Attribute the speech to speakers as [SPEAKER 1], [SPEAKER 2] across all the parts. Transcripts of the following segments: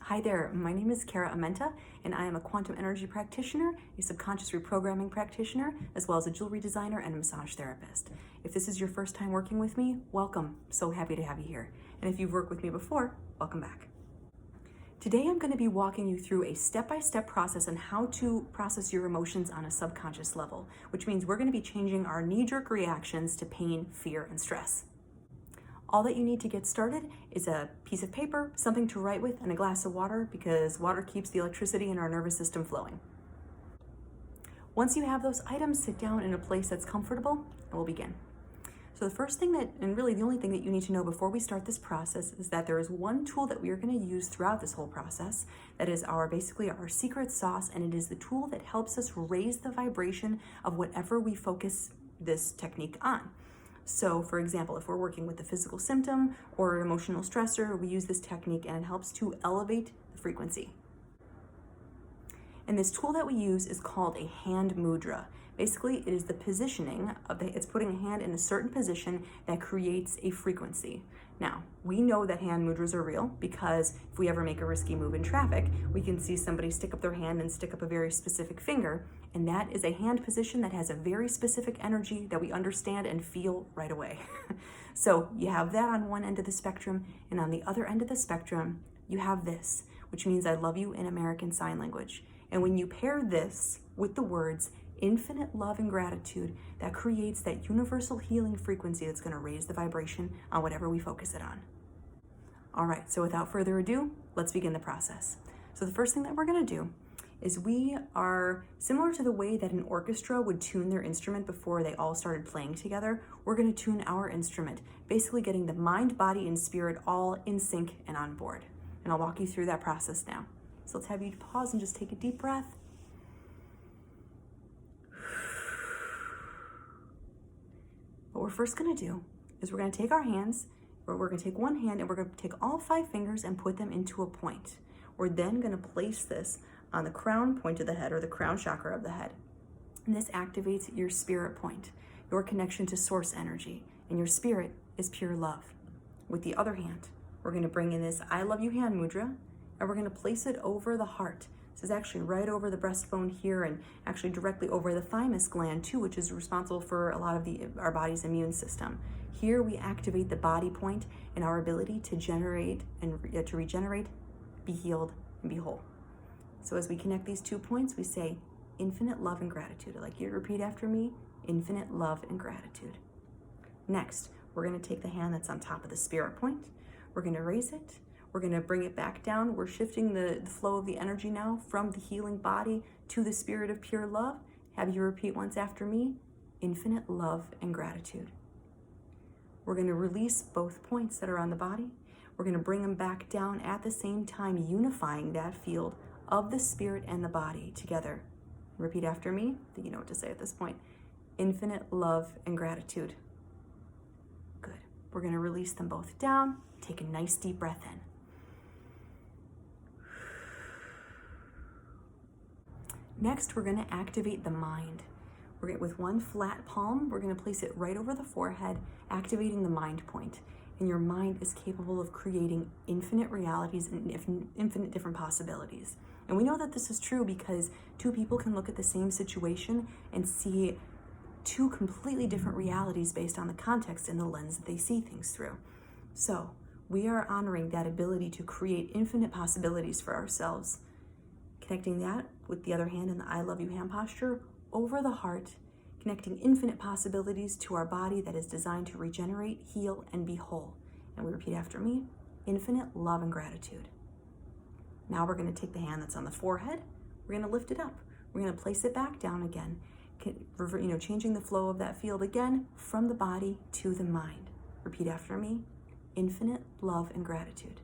[SPEAKER 1] Hi there, my name is Cara, and I am a quantum energy practitioner, a subconscious reprogramming practitioner, as well as a jewelry designer and a massage therapist. If this is your first time working with me, welcome. So happy to have you here. And if you've worked with me before, welcome back. Today I'm going to be walking you through a step-by-step process on how to process your emotions on a subconscious level, which means we're going to be changing our knee-jerk reactions to pain, fear, and stress. All that you need to get started is a piece of paper, something to write with, and a glass of water, because water keeps the electricity in our nervous system flowing. Once you have those items, sit down in a place that's comfortable, and we'll begin. So the first thing and really the only thing that you need to know before we start this process is that there is one tool that we are going to use throughout this whole process that is basically our secret sauce, and it is the tool that helps us raise the vibration of whatever we focus this technique on. So for example, if we're working with a physical symptom or an emotional stressor, we use this technique and it helps to elevate the frequency. And this tool that we use is called a hand mudra. Basically, it is the positioning it's putting a hand in a certain position that creates a frequency. Now, we know that hand mudras are real because if we ever make a risky move in traffic, we can see somebody stick up their hand and stick up a very specific finger, and that is a hand position that has a very specific energy that we understand and feel right away. So you have that on one end of the spectrum, and on the other end of the spectrum, you have this, which means I love you in American Sign Language. And when you pair this with the words infinite love and gratitude, that creates that universal healing frequency that's going to raise the vibration on whatever we focus it on. All right, so without further ado, let's begin the process. So the first thing that we're going to do is we are similar to the way that an orchestra would tune their instrument before they all started playing together. We're going to tune our instrument, basically getting the mind, body, and spirit all in sync and on board. And I'll walk you through that process now. So let's have you pause and just take a deep breath. What we're first going to do is we're going to take our hands, or we're going to take one hand and we're going to take all 5 fingers and put them into a point. We're then going to place this on the crown point of the head, or the crown chakra of the head. And this activates your spirit point, your connection to source energy, and your spirit is pure love. With the other hand, we're going to bring in this I love you hand mudra, and we're going to place it over the heart. This is actually right over the breastbone here, and actually directly over the thymus gland too, which is responsible for a lot of our body's immune system. Here we activate the body point and our ability to generate and to regenerate, be healed, and be whole. So as we connect these 2 points, we say infinite love and gratitude. I'd like you to repeat after me, infinite love and gratitude. Next, we're going to take the hand that's on top of the spirit point. We're going to raise it. We're going to bring it back down. We're shifting the flow of the energy now from the healing body to the spirit of pure love. Have you repeat once after me, infinite love and gratitude. We're going to release both points that are on the body. We're going to bring them back down at the same time, unifying that field of the spirit and the body together. Repeat after me. I think you know what to say at this point. Infinite love and gratitude. Good. We're going to release them both down. Take a nice deep breath in. Next, we're going to activate the mind. With one flat palm, we're going to place it right over the forehead, activating the mind point. And your mind is capable of creating infinite realities and infinite different possibilities. And we know that this is true because 2 people can look at the same situation and see 2 completely different realities based on the context and the lens that they see things through. So we are honoring that ability to create infinite possibilities for ourselves. Connecting that with the other hand in the I love you hand posture over the heart, connecting infinite possibilities to our body that is designed to regenerate, heal, and be whole. And we repeat after me, infinite love and gratitude. Now we're going to take the hand that's on the forehead, we're going to lift it up. We're going to place it back down again, changing the flow of that field again from the body to the mind. Repeat after me, infinite love and gratitude.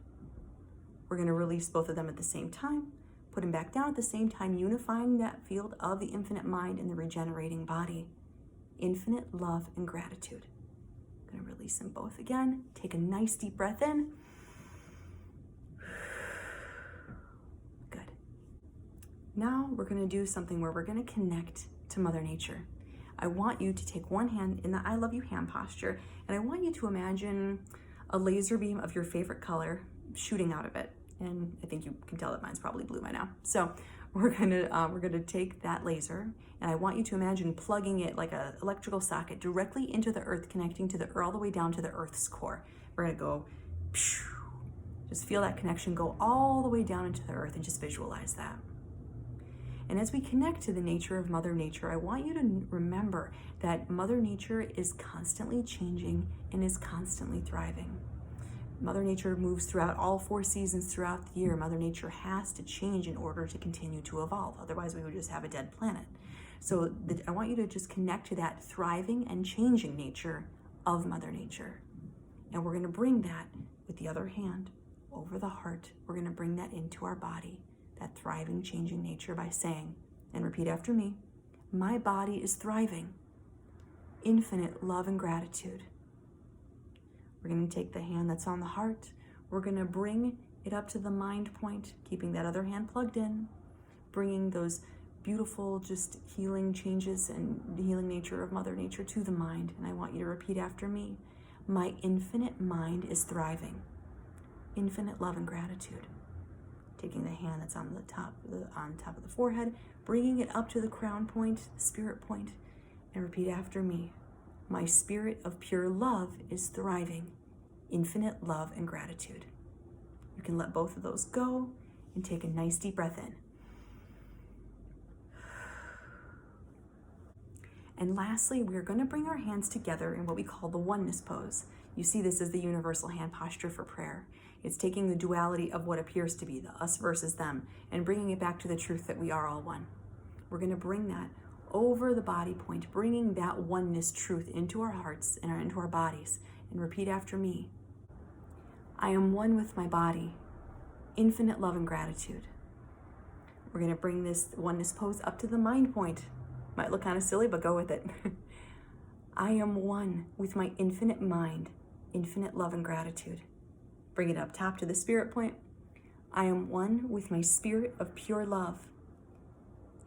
[SPEAKER 1] We're going to release both of them at the same time. Put them back down at the same time, unifying that field of the infinite mind and the regenerating body. Infinite love and gratitude. I'm going to release them both again. Take a nice deep breath in. Good. Now we're going to do something where we're going to connect to Mother Nature. I want you to take one hand in the I love you hand posture, and I want you to imagine a laser beam of your favorite color shooting out of it. And I think you can tell that mine's probably blue by now. So we're gonna take that laser, and I want you to imagine plugging it like an electrical socket directly into the earth, connecting to all the way down to the earth's core. We're gonna go, just feel that connection go all the way down into the earth, and just visualize that. And as we connect to the nature of Mother Nature, I want you to remember that Mother Nature is constantly changing and is constantly thriving. Mother Nature moves throughout all 4 seasons throughout the year. Mother Nature has to change in order to continue to evolve. Otherwise, we would just have a dead planet. So I want you to just connect to that thriving and changing nature of Mother Nature. And we're going to bring that with the other hand over the heart. We're going to bring that into our body, that thriving, changing nature, by saying, and repeat after me, my body is thriving. Infinite love and gratitude. We're going to take the hand that's on the heart. We're going to bring it up to the mind point, keeping that other hand plugged in, bringing those beautiful, just healing changes and the healing nature of Mother Nature to the mind. And I want you to repeat after me. My infinite mind is thriving. Infinite love and gratitude. Taking the hand that's on top of the forehead, bringing it up to the crown point, spirit point, and repeat after me. My spirit of pure love is thriving. Infinite love and gratitude. You can let both of those go and take a nice deep breath in. And lastly, we're going to bring our hands together in what we call the oneness pose. You see this as the universal hand posture for prayer. It's taking the duality of what appears to be the us versus them and bringing it back to the truth that we are all one. We're going to bring that over the body point, bringing that oneness truth into our hearts and into our bodies. And repeat after me. I am one with my body. Infinite love and gratitude. We're going to bring this oneness pose up to the mind point. Might look kind of silly, but go with it. I am one with my infinite mind. Infinite love and gratitude. Bring it up top to the spirit point. I am one with my spirit of pure love.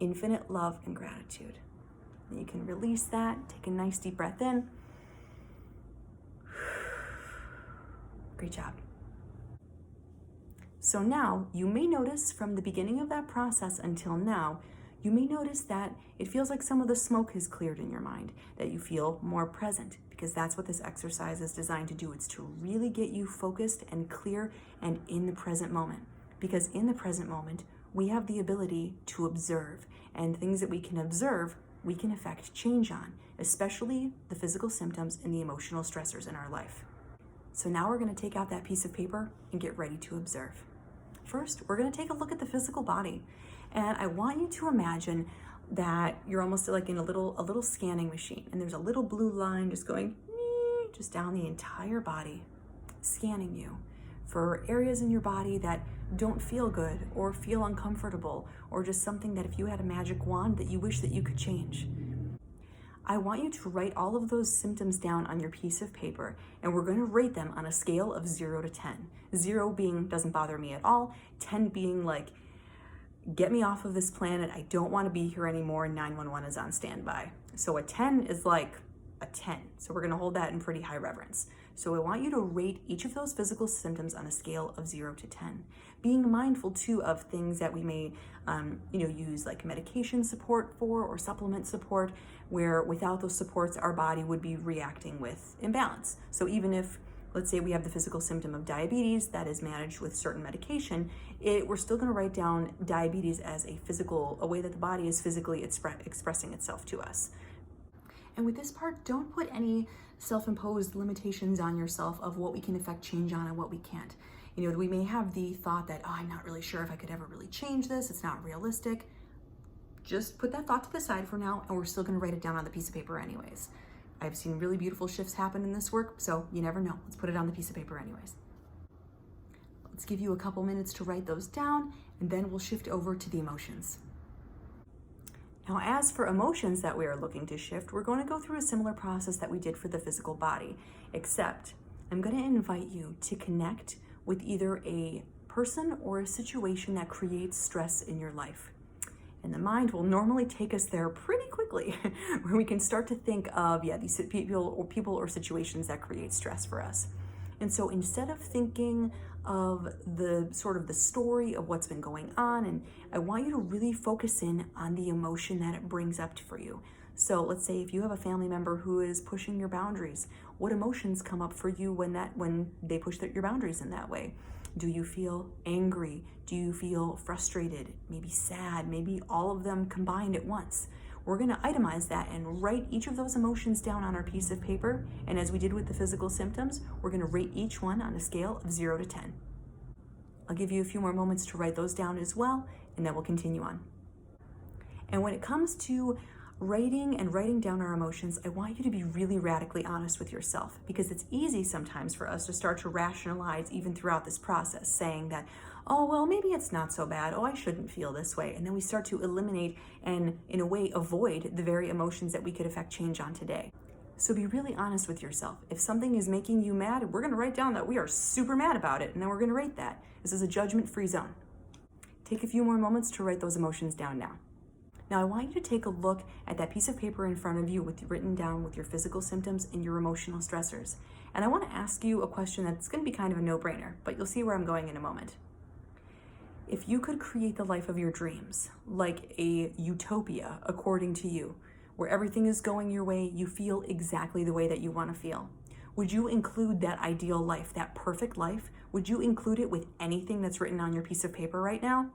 [SPEAKER 1] Infinite love and gratitude. And you can release that. Take a nice deep breath in. Great job. So now you may notice from the beginning of that process until now, you may notice that it feels like some of the smoke has cleared in your mind, that you feel more present, because that's what this exercise is designed to do. It's to really get you focused and clear and in the present moment. Because in the present moment, we have the ability to observe, and things that we can observe, we can affect change on, especially the physical symptoms and the emotional stressors in our life. So now we're going to take out that piece of paper and get ready to observe. First, we're going to take a look at the physical body. And I want you to imagine that you're almost like in a little scanning machine, and there's a little blue line just going just down the entire body, scanning you for areas in your body that don't feel good or feel uncomfortable, or just something that if you had a magic wand that you wish that you could change. I want you to write all of those symptoms down on your piece of paper, and we're going to rate them on a scale of 0 to 10. 0 being doesn't bother me at all, 10 being like, get me off of this planet, I don't want to be here anymore, 911 is on standby. So a 10 is like a 10. So we're going to hold that in pretty high reverence. So I want you to rate each of those physical symptoms on a scale of 0 to 10. Being mindful too of things that we may use like medication support for, or supplement support, where without those supports our body would be reacting with imbalance. So even if, let's say we have the physical symptom of diabetes that is managed with certain medication, we're still going to write down diabetes as a way that the body is physically expressing itself to us. And with this part, don't put any self-imposed limitations on yourself of what we can affect change on and what we can't. We may have the thought that, I'm not really sure if I could ever really change this, it's not realistic. Just put that thought to the side for now, and we're still going to write it down on the piece of paper anyways. I've seen really beautiful shifts happen in this work, so you never know. Let's put it on the piece of paper anyways. Let's give you a couple minutes to write those down, and then we'll shift over to the emotions. Now, as for emotions that we are looking to shift, we're going to go through a similar process that we did for the physical body, except I'm going to invite you to connect with either a person or a situation that creates stress in your life. And the mind will normally take us there pretty quickly, where we can start to think of, these people or situations that create stress for us. And so instead of thinking of the sort of the story of what's been going on. And I want you to really focus in on the emotion that it brings up for you. So let's say if you have a family member who is pushing your boundaries, what emotions come up for you when they push your boundaries in that way? Do you feel angry? Do you feel frustrated? Maybe sad? Maybe all of them combined at once? We're going to itemize that and write each of those emotions down on our piece of paper. And as we did with the physical symptoms, we're going to rate each one on a scale of 0 to 10. I'll give you a few more moments to write those down as well, and then we'll continue on. And when it comes to writing down our emotions, I want you to be really radically honest with yourself, because it's easy sometimes for us to start to rationalize even throughout this process, saying that, oh, well, maybe it's not so bad. Oh, I shouldn't feel this way. And then we start to eliminate and, in a way, avoid the very emotions that we could affect change on today. So be really honest with yourself. If something is making you mad, we're going to write down that we are super mad about it, and then we're going to rate that. This is a judgment-free zone. Take a few more moments to write those emotions down now. Now I want you to take a look at that piece of paper in front of you written down with your physical symptoms and your emotional stressors. And I want to ask you a question that's going to be kind of a no-brainer, but you'll see where I'm going in a moment. If you could create the life of your dreams, like a utopia according to you, where everything is going your way, you feel exactly the way that you want to feel, would you include that ideal life, that perfect life? Would you include it with anything that's written on your piece of paper right now?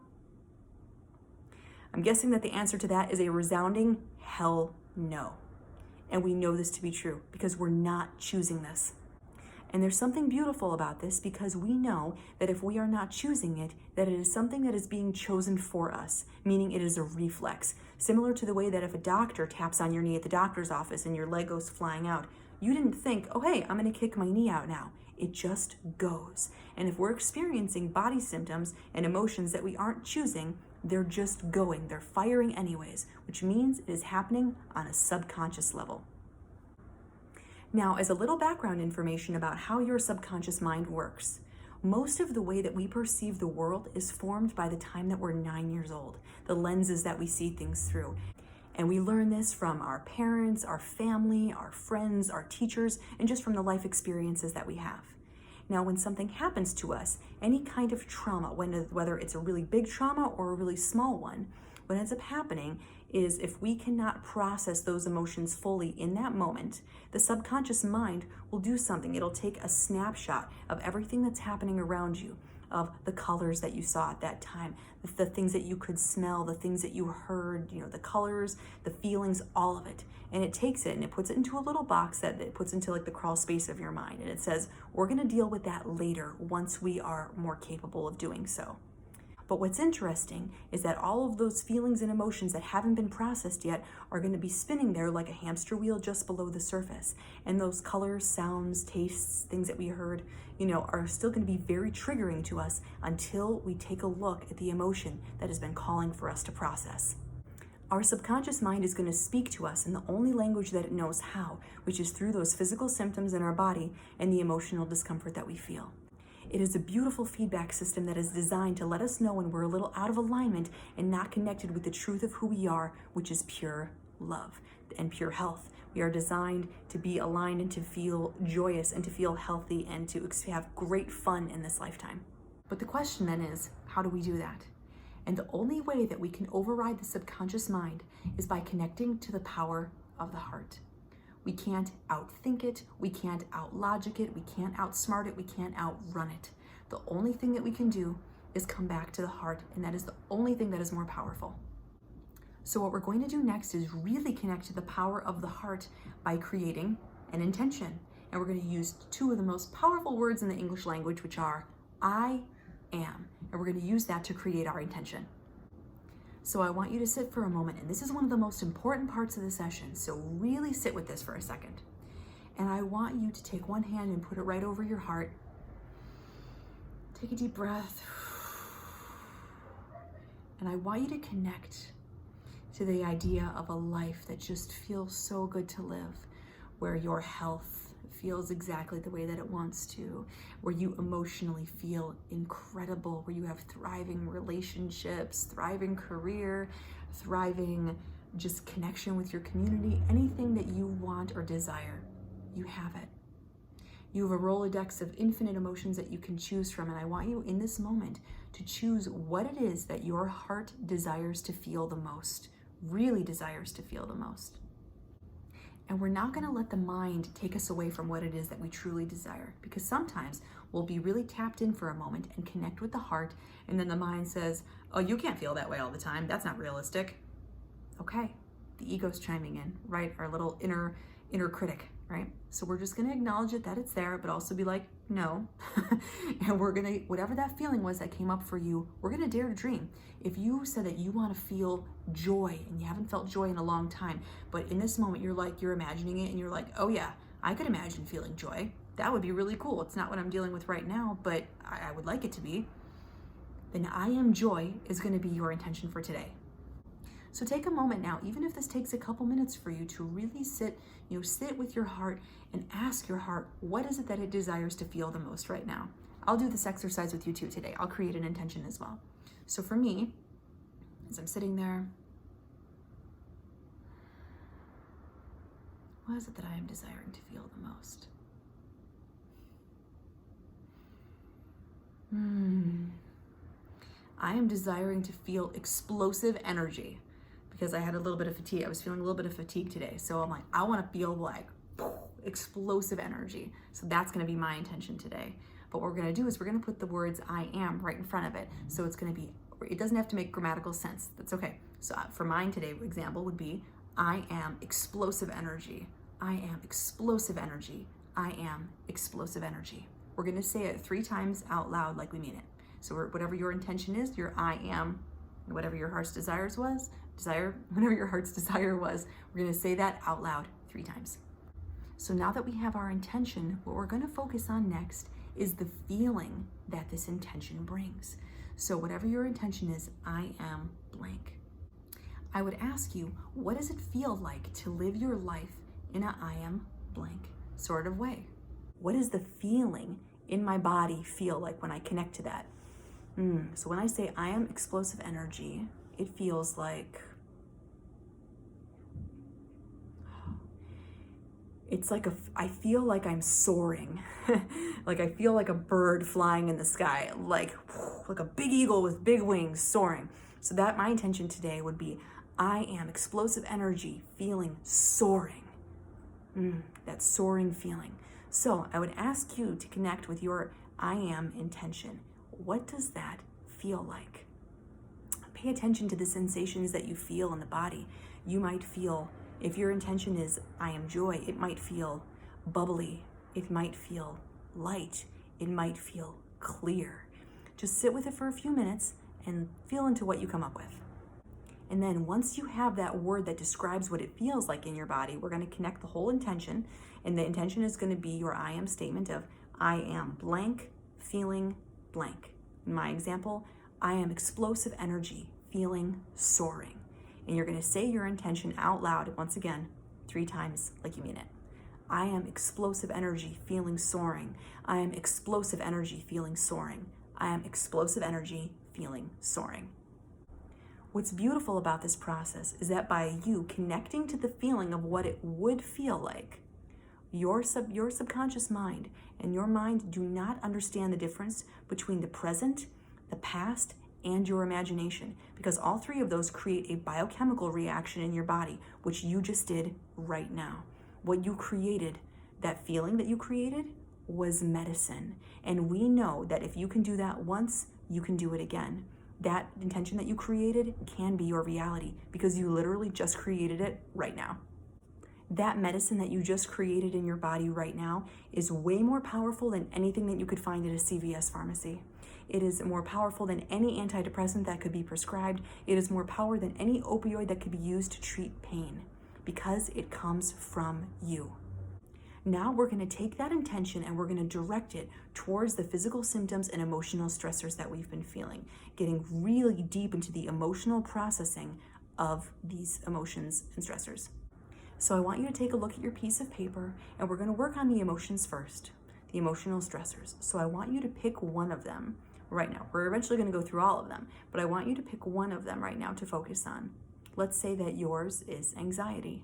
[SPEAKER 1] I'm guessing that the answer to that is a resounding hell no. And we know this to be true because we're not choosing this. And there's something beautiful about this, because we know that if we are not choosing it, that it is something that is being chosen for us, meaning it is a reflex. Similar to the way that if a doctor taps on your knee at the doctor's office and your leg goes flying out, you didn't think, oh, hey, I'm going to kick my knee out now. It just goes. And if we're experiencing body symptoms and emotions that we aren't choosing, they're just going, they're firing anyways, which means it is happening on a subconscious level. Now, as a little background information about how your subconscious mind works, most of the way that we perceive the world is formed by the time that we're 9 years old, the lenses that we see things through. And we learn this from our parents, our family, our friends, our teachers, and just from the life experiences that we have. Now, when something happens to us, any kind of trauma, whether it's a really big trauma or a really small one, what ends up happening is if we cannot process those emotions fully in that moment, the subconscious mind will do something. It'll take a snapshot of everything that's happening around you, of the colors that you saw at that time, the things that you could smell, the things that you heard, the colors, the feelings, all of it. And it takes it and it puts it into a little box that it puts into like the crawl space of your mind. And it says, we're going to deal with that later once we are more capable of doing so. But what's interesting is that all of those feelings and emotions that haven't been processed yet are going to be spinning there like a hamster wheel just below the surface. And those colors, sounds, tastes, things that we heard, are still going to be very triggering to us until we take a look at the emotion that has been calling for us to process. Our subconscious mind is going to speak to us in the only language that it knows how, which is through those physical symptoms in our body and the emotional discomfort that we feel. It is a beautiful feedback system that is designed to let us know when we're a little out of alignment and not connected with the truth of who we are, which is pure love and pure health. We are designed to be aligned and to feel joyous and to feel healthy and to have great fun in this lifetime. But the question then is, how do we do that? And the only way that we can override the subconscious mind is by connecting to the power of the heart. We can't outthink it, we can't outlogic it, we can't outsmart it, we can't outrun it. The only thing that we can do is come back to the heart, and that is the only thing that is more powerful. So what we're going to do next is really connect to the power of the heart by creating an intention. And we're going to use two of the most powerful words in the English language, which are I am. And we're going to use that to create our intention. So I want you to sit for a moment, and this is one of the most important parts of the session, so really sit with this for a second. And I want you to take one hand and put it right over your heart. Take a deep breath. And I want you to connect to the idea of a life that just feels so good to live, where your health feels exactly the way that it wants to, where you emotionally feel incredible, where you have thriving relationships, thriving career, thriving just connection with your community, anything that you want or desire, you have it. You have a Rolodex of infinite emotions that you can choose from, and I want you in this moment to choose what it is that your heart desires to feel the most, really desires to feel the most. And we're not going to let the mind take us away from what it is that we truly desire, because sometimes we'll be really tapped in for a moment and connect with the heart, and then the mind says, oh, you can't feel that way all the time. That's not realistic. Okay, the ego's chiming in, right? Our little inner critic, right? So we're just going to acknowledge it, that it's there, but also be like, no. And we're going to, whatever that feeling was that came up for you, we're going to dare to dream. If you said that you want to feel joy and you haven't felt joy in a long time, but in this moment you're imagining it and you're like, oh yeah, I could imagine feeling joy. That would be really cool. It's not what I'm dealing with right now, but I would like it to be. Then I am joy is going to be your intention for today. So take a moment now, even if this takes a couple minutes for you, to really sit with your heart and ask your heart, what is it that it desires to feel the most right now? I'll do this exercise with you too today. I'll create an intention as well. So for me, as I'm sitting there, what is it that I am desiring to feel the most? I am desiring to feel explosive energy, because I had a little bit of fatigue. I was feeling a little bit of fatigue today. So I'm like, I want to feel like explosive energy. So that's going to be my intention today. But what we're going to do is we're going to put the words I am right in front of it. So it's going to be, it doesn't have to make grammatical sense. That's okay. So for mine today, example would be, I am explosive energy. I am explosive energy. I am explosive energy. We're going to say it 3 times out loud like we mean it. So whatever your intention is, your I am, whatever your heart's desire was, whatever your heart's desire was, we're going to say that out loud 3 times. So now that we have our intention, what we're going to focus on next is the feeling that this intention brings. So whatever your intention is, I am blank. I would ask you, what does it feel like to live your life in a I am blank sort of way? What does the feeling in my body feel like when I connect to that? So when I say I am explosive energy, it feels like, it's like I feel like I'm soaring. Like I feel like a bird flying in the sky, like a big eagle with big wings soaring. So that my intention today would be, I am explosive energy feeling soaring. That soaring feeling. So I would ask you to connect with your I am intention. What does that feel like? Pay attention to the sensations that you feel in the body. You might feel, if your intention is I am joy, it might feel bubbly. It might feel light. It might feel clear. Just sit with it for a few minutes and feel into what you come up with. And then once you have that word that describes what it feels like in your body, we're going to connect the whole intention. And the intention is going to be your I am statement of, I am blank, feeling blank. In my example, I am explosive energy, feeling soaring. And you're going to say your intention out loud, once again, 3 times like you mean it. I am explosive energy, feeling soaring. I am explosive energy, feeling soaring. I am explosive energy, feeling soaring. What's beautiful about this process is that by you connecting to the feeling of what it would feel like, your subconscious mind and your mind do not understand the difference between the present, the past, and your imagination, because all 3 of those create a biochemical reaction in your body, which you just did right now. What you created, that feeling that you created, was medicine. And we know that if you can do that once, you can do it again. That intention that you created can be your reality, because you literally just created it right now. That medicine that you just created in your body right now is way more powerful than anything that you could find at a CVS pharmacy. It is more powerful than any antidepressant that could be prescribed. It is more power than any opioid that could be used to treat pain, because it comes from you. Now we're going to take that intention and we're going to direct it towards the physical symptoms and emotional stressors that we've been feeling, getting really deep into the emotional processing of these emotions and stressors. So I want you to take a look at your piece of paper, and we're going to work on the emotions first, the emotional stressors. So I want you to pick one of them right now. We're eventually going to go through all of them, but I want you to pick one of them right now to focus on. Let's say that yours is anxiety.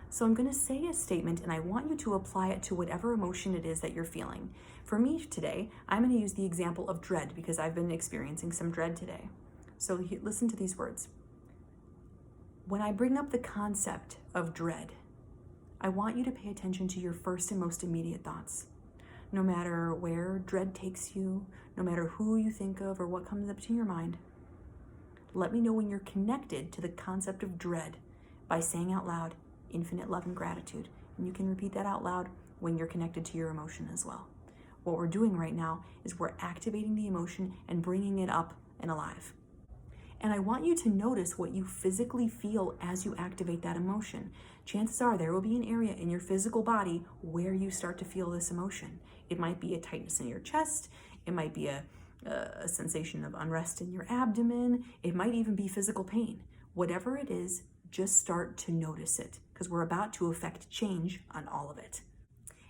[SPEAKER 1] So I'm going to say a statement and I want you to apply it to whatever emotion it is that you're feeling. For me today, I'm going to use the example of dread because I've been experiencing some dread today. So listen to these words. When I bring up the concept of dread, I want you to pay attention to your first and most immediate thoughts. No matter where dread takes you, no matter who you think of or what comes up to your mind, let me know when you're connected to the concept of dread by saying out loud, infinite love and gratitude. And you can repeat that out loud when you're connected to your emotion as well. What we're doing right now is we're activating the emotion and bringing it up and alive. And I want you to notice what you physically feel as you activate that emotion. Chances are there will be an area in your physical body where you start to feel this emotion. It might be a tightness in your chest. It might be a sensation of unrest in your abdomen. It might even be physical pain. Whatever it is, just start to notice it because we're about to affect change on all of it.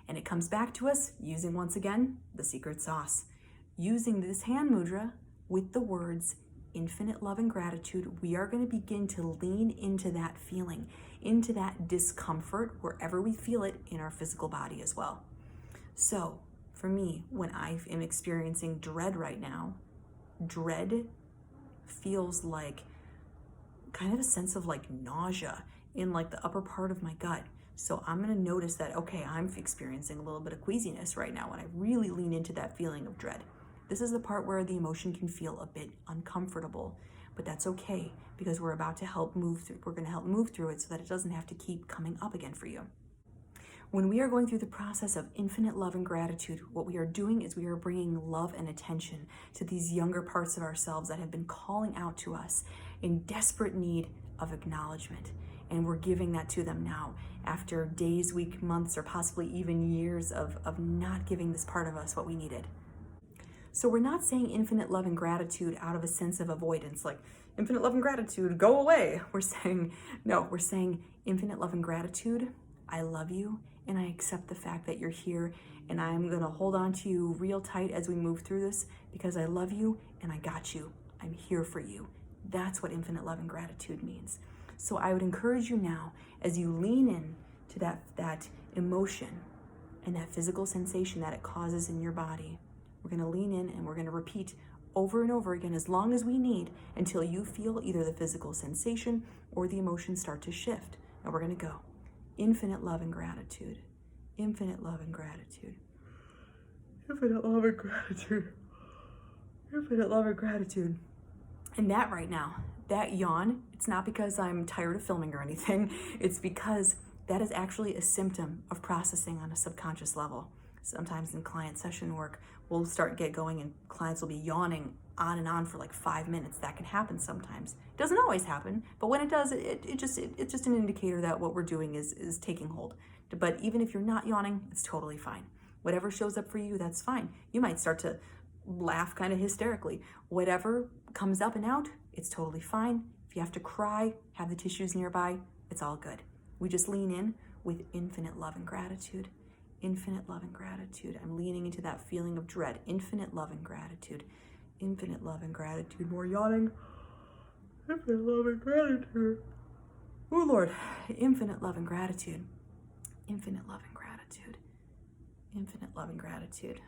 [SPEAKER 1] And it comes back to us using, once again, the secret sauce. Using this hand mudra with the words infinite love and gratitude, we are going to begin to lean into that feeling, into that discomfort wherever we feel it in our physical body as well. So for me, when I am experiencing dread right now, dread feels like kind of a sense of like nausea in like the upper part of my gut. So I'm going to notice that, okay, I'm experiencing a little bit of queasiness right now when I really lean into that feeling of dread. This is the part where the emotion can feel a bit uncomfortable, but that's okay because we're about to help move through. We're going to help move through it so that it doesn't have to keep coming up again for you. When we are going through the process of infinite love and gratitude, what we are doing is we are bringing love and attention to these younger parts of ourselves that have been calling out to us in desperate need of acknowledgement. And we're giving that to them now after days, weeks, months, or possibly even years of not giving this part of us what we needed. So we're not saying infinite love and gratitude out of a sense of avoidance, like infinite love and gratitude, go away. We're saying, no, we're saying infinite love and gratitude, I love you, and I accept the fact that you're here, and I'm gonna hold on to you real tight as we move through this because I love you and I got you. I'm here for you. That's what infinite love and gratitude means. So I would encourage you now, as you lean in to that emotion and that physical sensation that it causes in your body, we're gonna lean in and we're gonna repeat over and over again as long as we need until you feel either the physical sensation or the emotion start to shift. And we're gonna go. Infinite love and gratitude. Infinite love and gratitude. Infinite love and gratitude. Infinite love and gratitude. And that right now, that yawn, it's not because I'm tired of filming or anything. It's because that is actually a symptom of processing on a subconscious level. Sometimes in client session work, we'll get going and clients will be yawning on and on for like 5 minutes. That can happen sometimes. It doesn't always happen, but when it does, it's just an indicator that what we're doing is taking hold. But even if you're not yawning, it's totally fine. Whatever shows up for you, that's fine. You might start to laugh kind of hysterically. Whatever comes up and out, it's totally fine. If you have to cry, have the tissues nearby, it's all good. We just lean in with infinite love and gratitude. Infinite love and gratitude. I'm leaning into that feeling of dread. Infinite love and gratitude. Infinite love and gratitude. More yawning. Infinite love and gratitude. Oh Lord. Infinite love and gratitude. Infinite love and gratitude. Infinite love and gratitude.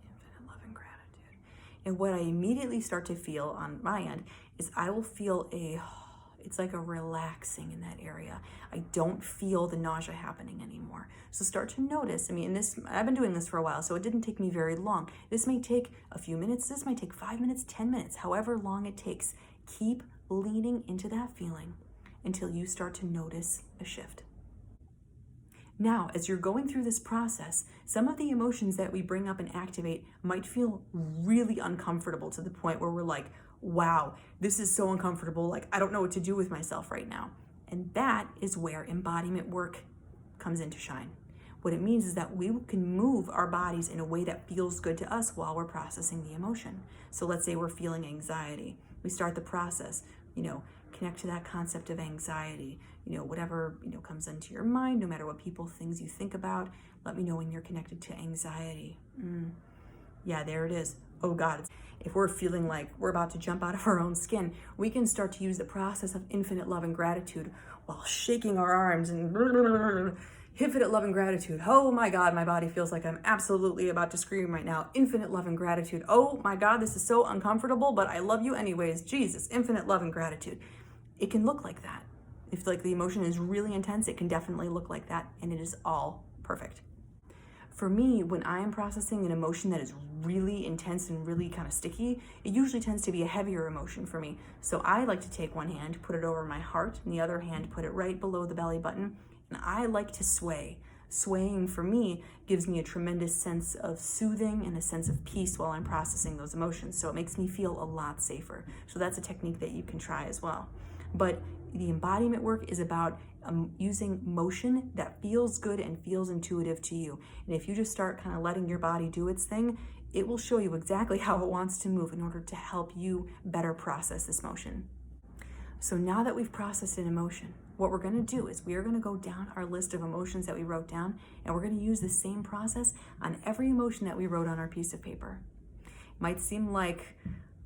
[SPEAKER 1] Infinite love and gratitude. And what I immediately start to feel on my end is I will feel it's like a relaxing in that area. I don't feel the nausea happening anymore. So start to notice, I've been doing this for a while, so it didn't take me very long. This may take a few minutes, this might take 5 minutes, 10 minutes, however long it takes. Keep leaning into that feeling until you start to notice a shift. Now, as you're going through this process, some of the emotions that we bring up and activate might feel really uncomfortable to the point where we're like, wow, this is so uncomfortable. Like, I don't know what to do with myself right now. And that is where embodiment work comes into shine. What it means is that we can move our bodies in a way that feels good to us while we're processing the emotion. So let's say we're feeling anxiety. We start the process, connect to that concept of anxiety, whatever, comes into your mind, no matter what things you think about, let me know when you're connected to anxiety. Yeah, there it is. Oh God, if we're feeling like we're about to jump out of our own skin, we can start to use the process of infinite love and gratitude while shaking our arms and infinite love and gratitude. Oh my God, my body feels like I'm absolutely about to scream right now. Infinite love and gratitude. Oh my God, this is so uncomfortable, but I love you anyways. Jesus, infinite love and gratitude. It can look like that. If like the emotion is really intense, it can definitely look like that, and it is all perfect. For me, when I am processing an emotion that is really intense and really kind of sticky, it usually tends to be a heavier emotion for me. So I like to take one hand, put it over my heart, and the other hand, put it right below the belly button, and I like to sway. Swaying for me gives me a tremendous sense of soothing and a sense of peace while I'm processing those emotions. So it makes me feel a lot safer. So that's a technique that you can try as well. But the embodiment work is about using motion that feels good and feels intuitive to you. And if you just start kind of letting your body do its thing, it will show you exactly how it wants to move in order to help you better process this motion. So now that we've processed an emotion, what we're going to do is we are going to go down our list of emotions that we wrote down, and we're going to use the same process on every emotion that we wrote on our piece of paper. It might seem like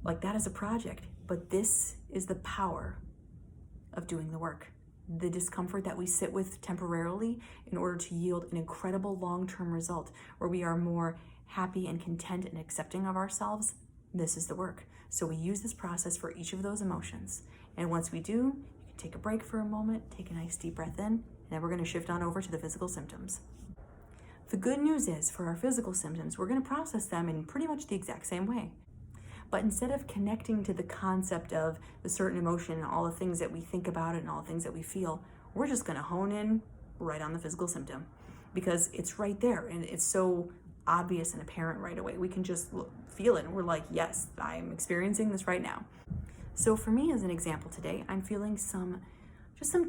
[SPEAKER 1] that is a project, but this is the power of doing the work. The discomfort that we sit with temporarily in order to yield an incredible long-term result where we are more happy and content and accepting of ourselves. This is the work. So we use this process for each of those emotions. And once we do, you can take a break for a moment, take a nice deep breath in, and then we're going to shift on over to the physical symptoms. The good news is for our physical symptoms, we're going to process them in pretty much the exact same way. But instead of connecting to the concept of the certain emotion and all the things that we think about it and all the things that we feel, we're just going to hone in right on the physical symptom because it's right there and it's so obvious and apparent right away. We can just feel it and we're like, yes, I'm experiencing this right now. So for me, as an example today, I'm feeling some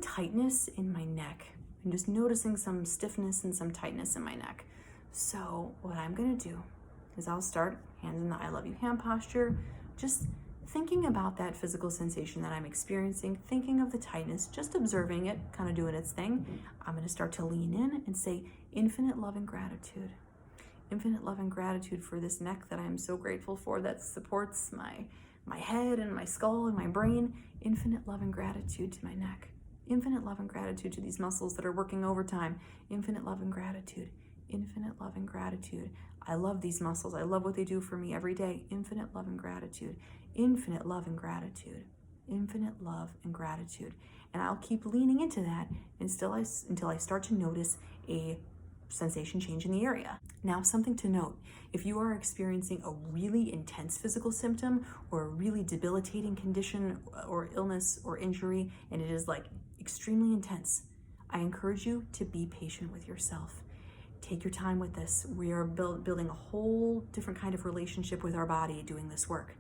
[SPEAKER 1] tightness in my neck. I'm just noticing some stiffness and some tightness in my neck. So what I'm going to do is I'll start hands in the I love you hand posture, just thinking about that physical sensation that I'm experiencing, thinking of the tightness, just observing it, kind of doing its thing. I'm going to start to lean in and say infinite love and gratitude. Infinite love and gratitude for this neck that I'm so grateful for that supports my head and my skull and my brain. Infinite love and gratitude to my neck. Infinite love and gratitude to these muscles that are working overtime. Infinite love and gratitude. Infinite love and gratitude. I love these muscles. I love what they do for me every day. Infinite love and gratitude. Infinite love and gratitude. Infinite love and gratitude. And I'll keep leaning into that until I start to notice a sensation change in the area. Now, something to note, if you are experiencing a really intense physical symptom or a really debilitating condition or illness or injury, and it is like extremely intense, I encourage you to be patient with yourself. Take your time with this. We are building a whole different kind of relationship with our body doing this work.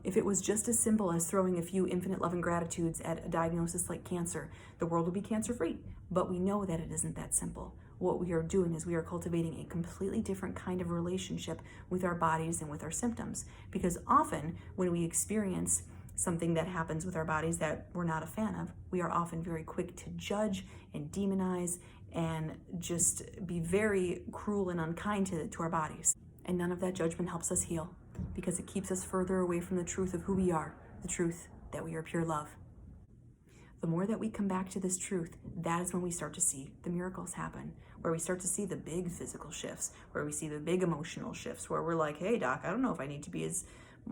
[SPEAKER 1] If it was just as simple as throwing a few infinite love and gratitudes at a diagnosis like cancer, the world would be cancer-free. But we know that it isn't that simple. What we are doing is we are cultivating a completely different kind of relationship with our bodies and with our symptoms. Because often when we experience something that happens with our bodies that we're not a fan of, we are often very quick to judge and demonize and just be very cruel and unkind to our bodies. And none of that judgment helps us heal because it keeps us further away from the truth of who we are, the truth that we are pure love. The more that we come back to this truth, that is when we start to see the miracles happen, where we start to see the big physical shifts, where we see the big emotional shifts, where we're like, hey doc, I don't know if I need to be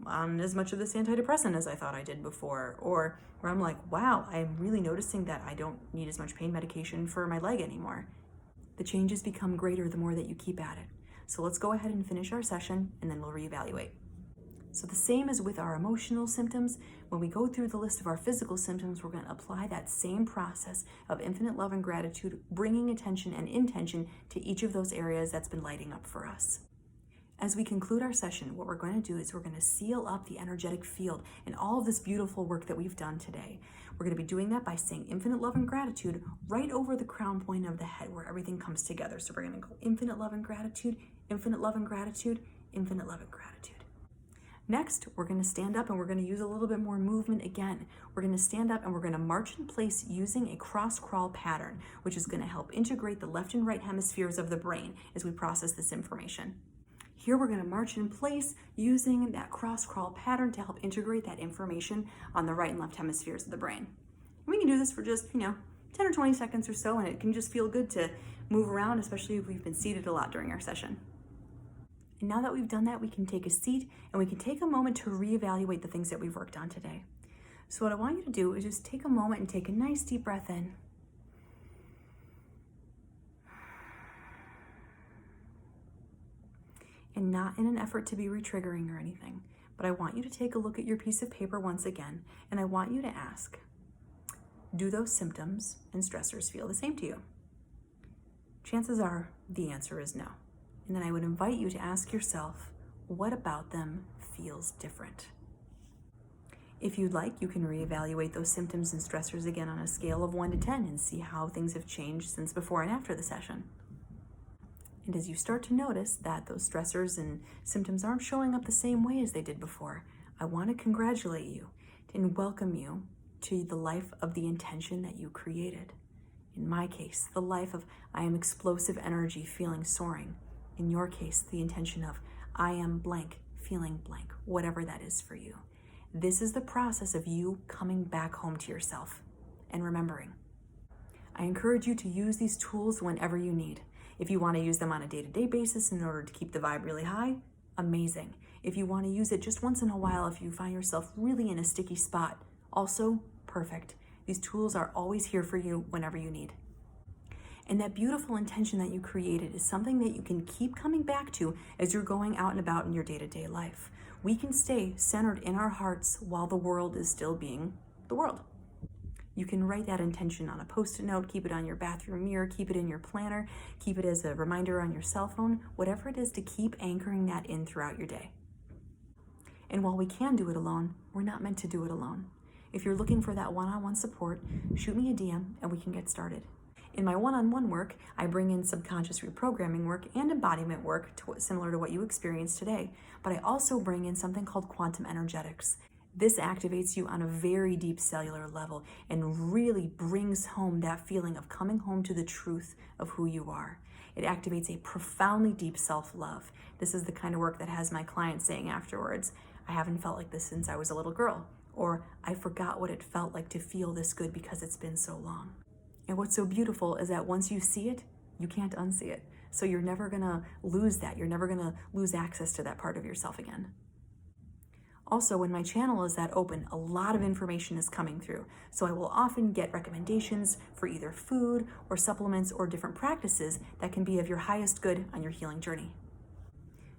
[SPEAKER 1] on as much of this antidepressant as I thought I did before, or where I'm like, wow, I'm really noticing that I don't need as much pain medication for my leg anymore. The changes become greater the more that you keep at it. So let's go ahead and finish our session and then we'll reevaluate. So the same as with our emotional symptoms, when we go through the list of our physical symptoms, we're going to apply that same process of infinite love and gratitude, bringing attention and intention to each of those areas that's been lighting up for us. As we conclude our session, what we're going to do is we're going to seal up the energetic field and all of this beautiful work that we've done today. We're going to be doing that by saying infinite love and gratitude right over the crown point of the head where everything comes together. So we're going to go infinite love and gratitude, infinite love and gratitude, infinite love and gratitude. Next, we're going to stand up and we're going to use a little bit more movement again. We're going to stand up and we're going to march in place using a cross crawl pattern, which is going to help integrate the left and right hemispheres of the brain as we process this information. Here we're going to march in place using that cross-crawl pattern to help integrate that information on the right and left hemispheres of the brain. And we can do this for just, 10 or 20 seconds or so, and it can just feel good to move around, especially if we've been seated a lot during our session. And now that we've done that, we can take a seat and we can take a moment to reevaluate the things that we've worked on today. So what I want you to do is just take a moment and take a nice deep breath in. And not in an effort to be retriggering or anything, but I want you to take a look at your piece of paper once again, and I want you to ask, do those symptoms and stressors feel the same to you? Chances are the answer is no. And then I would invite you to ask yourself, what about them feels different? If you'd like, you can reevaluate those symptoms and stressors again on a scale of 1 to 10 and see how things have changed since before and after the session. And as you start to notice that those stressors and symptoms aren't showing up the same way as they did before, I want to congratulate you and welcome you to the life of the intention that you created. In my case, the life of I am explosive energy feeling soaring. In your case, the intention of I am blank feeling blank, whatever that is for you. This is the process of you coming back home to yourself and remembering. I encourage you to use these tools whenever you need. If you want to use them on a day-to-day basis in order to keep the vibe really high, amazing. If you want to use it just once in a while, if you find yourself really in a sticky spot, also perfect. These tools are always here for you whenever you need. And that beautiful intention that you created is something that you can keep coming back to as you're going out and about in your day-to-day life. We can stay centered in our hearts while the world is still being the world. You can write that intention on a Post-it note, keep it on your bathroom mirror, keep it in your planner, keep it as a reminder on your cell phone, whatever it is to keep anchoring that in throughout your day. And while we can do it alone, we're not meant to do it alone. If you're looking for that one-on-one support, shoot me a DM and we can get started. In my one-on-one work, I bring in subconscious reprogramming work and embodiment work similar to what you experienced today, but I also bring in something called quantum energetics. This activates you on a very deep cellular level and really brings home that feeling of coming home to the truth of who you are. It activates a profoundly deep self-love. This is the kind of work that has my clients saying afterwards, I haven't felt like this since I was a little girl, or I forgot what it felt like to feel this good because it's been so long. And what's so beautiful is that once you see it, you can't unsee it. So you're never gonna lose that. You're never gonna lose access to that part of yourself again. Also, when my channel is that open, a lot of information is coming through. So I will often get recommendations for either food or supplements or different practices that can be of your highest good on your healing journey.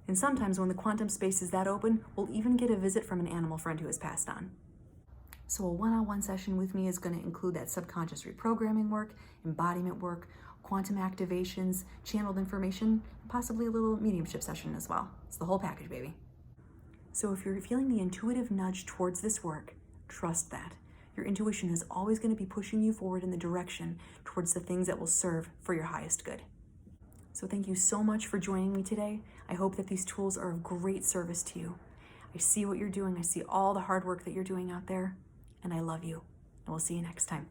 [SPEAKER 1] And sometimes when the quantum space is that open, we'll even get a visit from an animal friend who has passed on. So a one-on-one session with me is going to include that subconscious reprogramming work, embodiment work, quantum activations, channeled information, possibly a little mediumship session as well. It's the whole package, baby. So if you're feeling the intuitive nudge towards this work, trust that. Your intuition is always going to be pushing you forward in the direction towards the things that will serve for your highest good. So thank you so much for joining me today. I hope that these tools are of great service to you. I see what you're doing. I see all the hard work that you're doing out there, and I love you. And we'll see you next time.